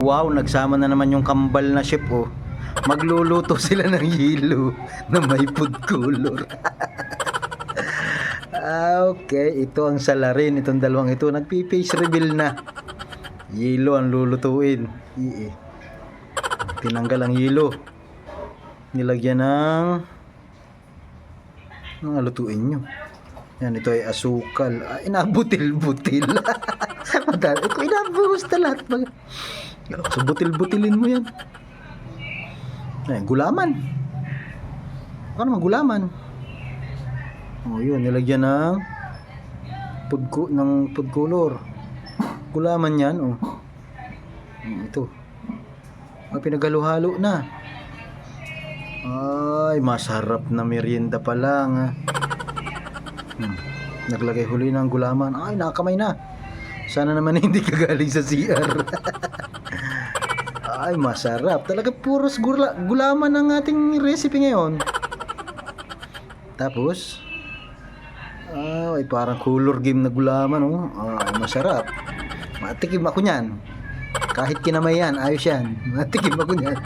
Wow, nagsama na naman yung kambal na chef oh. Magluluto sila ng yelo na may food color. Okay, ito ang salarin. Itong dalawang ito, nagpi-face reveal na. Yelo ang lulutuin. Tinanggal ang yelo. Nilagyan ng lutuin nyo. Yan, ito ay asukal. Inabutil-butil. Madali ko, inabuhos na lahat. So, butil-butilin mo yan. Ay, gulaman. Ano naman gulaman? Oh, yun, nilagyan ng food color. Gulaman yan, oh. Ito. Pinaghalo-halo na. Ay, masarap na merienda pa lang, ha. Naglagay huli ng gulaman. Ay, nakakamay na. Sana naman hindi ka galing sa CR. Ay, masarap. Talaga puros gulaman ang ating recipe ngayon. Tapos, ay, parang color game na gulaman, oh. Ay, masarap. Matikim ako niyan. Kahit kinamay yan, ayos yan. Matikim ako niyan.